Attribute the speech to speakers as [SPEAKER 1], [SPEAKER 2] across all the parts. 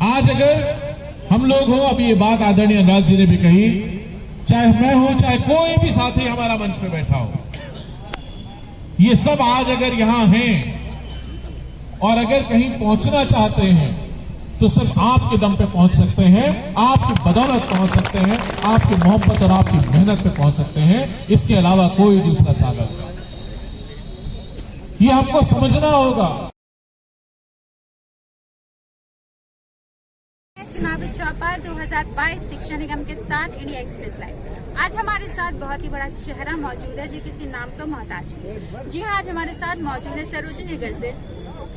[SPEAKER 1] आज अगर हम लोग हो, अभी ये बात आदरणीय अनुराग जी ने भी कही, चाहे मैं हूं चाहे कोई भी साथी हमारा मंच पे बैठा हो, ये सब आज अगर यहां हैं और अगर कहीं पहुंचना चाहते हैं तो सिर्फ आपके दम पे पहुंच सकते हैं, आपकी बदौलत पहुंच सकते हैं, आपकी मोहब्बत और आपकी मेहनत पे पहुंच सकते हैं। इसके अलावा कोई दूसरा ताकत ये हमको समझना होगा।
[SPEAKER 2] चुनावी चौपाल 2022 दीक्षा निगम के साथ इंडिया एक्सप्रेस लाइव। आज हमारे साथ बहुत ही बड़ा चेहरा मौजूद है जो किसी नाम का मोहताज है। जी हाँ, आज हमारे साथ मौजूद है सरोजनी नगर से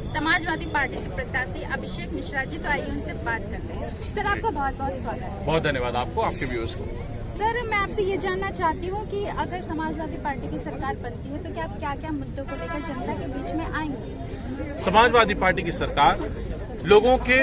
[SPEAKER 2] समाजवादी पार्टी से प्रत्याशी अभिषेक मिश्रा जी। तो आइए उनसे बात करते हैं। सर, आपका बहुत बहुत स्वागत है।
[SPEAKER 3] बहुत धन्यवाद आपको, आपके व्यूअर्स को।
[SPEAKER 2] सर, मैं आपसे ये जानना चाहती हूँ कि अगर समाजवादी पार्टी की सरकार बनती है तो क्या आप क्या क्या मुद्दों को लेकर जनता के बीच में आएंगे?
[SPEAKER 3] समाजवादी पार्टी की सरकार लोगों के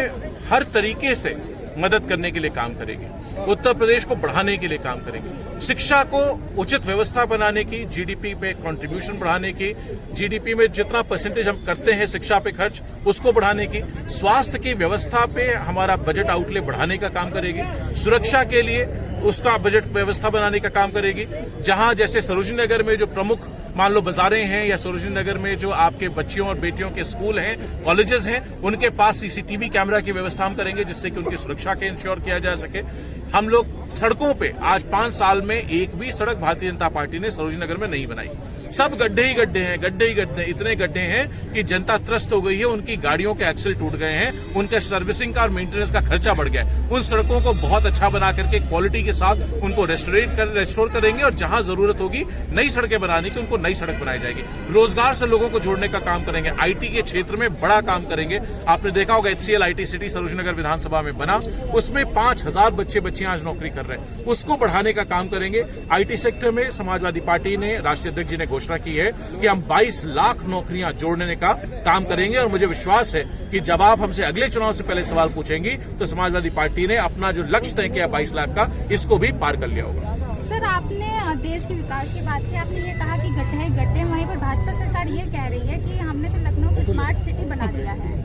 [SPEAKER 3] हर तरीके से मदद करने के लिए काम करेगी, उत्तर प्रदेश को बढ़ाने के लिए काम करेगी, शिक्षा को उचित व्यवस्था बनाने की, जीडीपी पे कंट्रीब्यूशन बढ़ाने की, जीडीपी में जितना परसेंटेज हम करते हैं शिक्षा पे खर्च उसको बढ़ाने की, स्वास्थ्य की व्यवस्था पे हमारा बजट आउटले बढ़ाने का काम करेगी, सुरक्षा के लिए उसका बजट व्यवस्था बनाने का काम करेगी। जहां जैसे सरोजनी नगर में जो प्रमुख मान लो बाजारें हैं या सरोजनी नगर में जो आपके बच्चियों और बेटियों के स्कूल हैं, कॉलेजेस हैं, उनके पास सीसीटीवी कैमरा की व्यवस्था हम करेंगे जिससे कि उनकी सुरक्षा के इंश्योर किया जा सके। हम लोग सड़कों पे आज 5 साल में एक भी सड़क भारतीय जनता पार्टी ने सरोजनी नगर में नहीं बनाई। सब गड्ढे ही गड्ढे हैं, गड्ढे ही गड्ढे, इतने गड्ढे हैं कि जनता त्रस्त हो गई है, उनकी गाड़ियों के एक्सल टूट गए हैं, उनके सर्विसिंग का और मेंटेनेंस का खर्चा बढ़ गया है। उन सड़कों को बहुत अच्छा बना करके क्वालिटी के साथ उनको रेस्टोर करेंगे और जहां जरूरत होगी नई सड़कें बनाने की उनको नई सड़क बनाई जाएगी। रोजगार से लोगों को जोड़ने का काम करेंगे, आईटी के क्षेत्र में बड़ा काम करेंगे। आपने देखा होगा HCL IT city Sarojini Nagar विधानसभा में बना, उसमें 5000 बच्चियां आज नौकरी कर रहे हैं, उसको बढ़ाने का काम करेंगे। आईटी सेक्टर में समाजवादी पार्टी ने, राष्ट्रीय अध्यक्ष जी ने घोषणा की है कि हम 22 लाख नौकरियां जोड़ने का काम करेंगे और मुझे विश्वास है कि जब आप हमसे अगले चुनाव से पहले सवाल पूछेंगी तो समाजवादी पार्टी ने अपना जो लक्ष्य तय किया 22 लाख का, इसको भी पार कर लिया होगा।
[SPEAKER 2] सर, आपने देश के विकास की बात की, आपने ये कहा कि गड्ढे ही गड्ढे, वहीं पर भाजपा सरकार ये कह रही है कि हमने तो लखनऊ को स्मार्ट सिटी बना दिया है।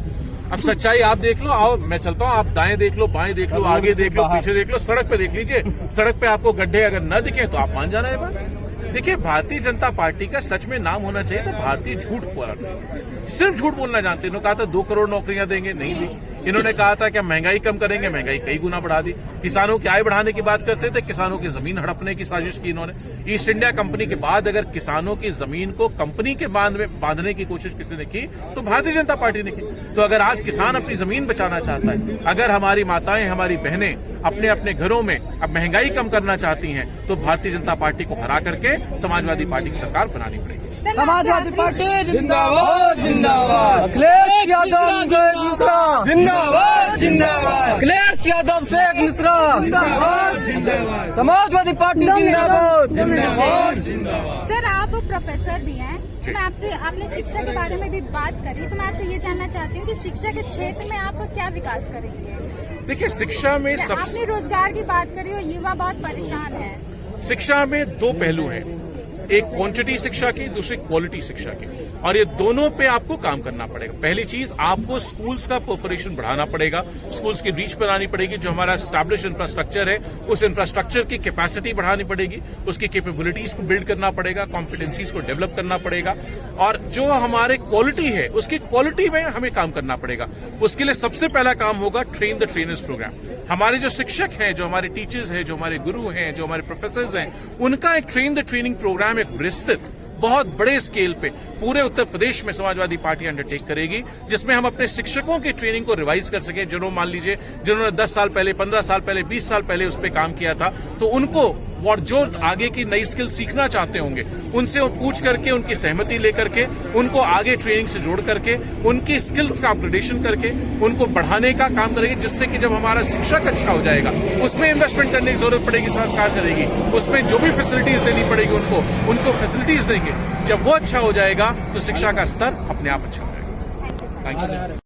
[SPEAKER 3] अब सच्चाई आप देख लो, आओ मैं चलता हूँ, आप दाएं देख लो, बाएं देख लो, आगे देख लो, पीछे देख लो, सड़क पे देख लीजिए। सड़क पे आपको गड्ढे अगर न दिखे तो आप मान जाना है बात। देखिए, भारतीय जनता पार्टी का सच में नाम होना चाहिए तो भारतीय झूठ बोलना, सिर्फ झूठ बोलना जानते हैं। इन्होंने कहा था 2 करोड़ नौकरियां देंगे, नहीं दी। इन्होंने कहा था कि महंगाई कम करेंगे, महंगाई कई गुना बढ़ा दी। किसानों की आय बढ़ाने की बात करते थे, किसानों की जमीन हड़पने की साजिश की इन्होंने। ईस्ट इंडिया कंपनी के बाद अगर किसानों की जमीन को कंपनी के बांधने की कोशिश किसी ने की तो भारतीय जनता पार्टी ने की। तो अगर आज किसान अपनी जमीन बचाना चाहता है, अगर हमारी माताएं, हमारी बहनें अपने अपने घरों में अब महंगाई कम करना चाहती हैं, तो भारतीय जनता पार्टी को हरा करके समाजवादी पार्टी की सरकार बनानी पड़ेगी।
[SPEAKER 4] समाजवादी पार्टी जिंदाबाद जिंदाबाद, अखिलेश यादव जिंदाबाद जिंदाबाद, अखिलेश यादव से मिश्रा जिंदाबाद, समाजवादी पार्टी जिंदाबाद जिंदाबाद।
[SPEAKER 2] सर, आप प्रोफेसर भी हैं, तो मैं आपसे, आपने शिक्षा के बारे में भी बात करी, तो मैं आपसे ये जानना चाहती हूँ कि शिक्षा के क्षेत्र में आप क्या विकास करेंगे?
[SPEAKER 3] देखिए, शिक्षा में
[SPEAKER 2] आपने रोजगार की बात करी और युवा बहुत परेशान है।
[SPEAKER 3] शिक्षा में 2 पहलू हैं, एक क्वांटिटी शिक्षा की, दूसरी क्वालिटी शिक्षा की, और ये दोनों पे आपको काम करना पड़ेगा। पहली चीज, आपको स्कूल्स का परफोरेशन बढ़ाना पड़ेगा, स्कूल्स की रीच बनानी पड़ेगी। जो हमारा एस्टैब्लिश इंफ्रास्ट्रक्चर है उस इंफ्रास्ट्रक्चर की कैपेसिटी बढ़ानी पड़ेगी, उसकी कैपेबिलिटीज को बिल्ड करना पड़ेगा, कॉम्पिटेंसीज को डेवलप करना पड़ेगा, और जो हमारे क्वालिटी है उसकी क्वालिटी में हमें काम करना पड़ेगा। उसके लिए सबसे पहला काम होगा ट्रेन द ट्रेनर्स प्रोग्राम। हमारे जो शिक्षक हैं, जो हमारे टीचर्स हैं, जो हमारे गुरु हैं, जो हमारे प्रोफेसर्स हैं, उनका एक ट्रेन द ट्रेनिंग प्रोग्राम, एक विस्तृत बहुत बड़े स्केल पे पूरे उत्तर प्रदेश में समाजवादी पार्टी अंडरटेक करेगी, जिसमें हम अपने शिक्षकों की ट्रेनिंग को रिवाइज कर सकें। जिन्होंने मान लीजिए जिन्होंने 10 साल पहले, 15 साल पहले, 20 साल पहले उस पर काम किया था, तो उनको और जो आगे की नई स्किल सीखना चाहते होंगे उनसे पूछ करके, उनकी सहमति लेकर के, उनको आगे ट्रेनिंग से जोड़ करके, उनकी स्किल्स का अपग्रेडेशन करके उनको बढ़ाने का काम करेगी, जिससे कि जब हमारा शिक्षक अच्छा हो जाएगा उसमें इन्वेस्टमेंट करने की जरूरत पड़ेगी, सरकार करेगी, उसमें जो भी फैसिलिटीज देनी पड़ेगी उनको फैसिलिटीज देंगे। जब वो अच्छा हो जाएगा तो शिक्षा का स्तर अपने आप अच्छा हो जाएगा। Thank you.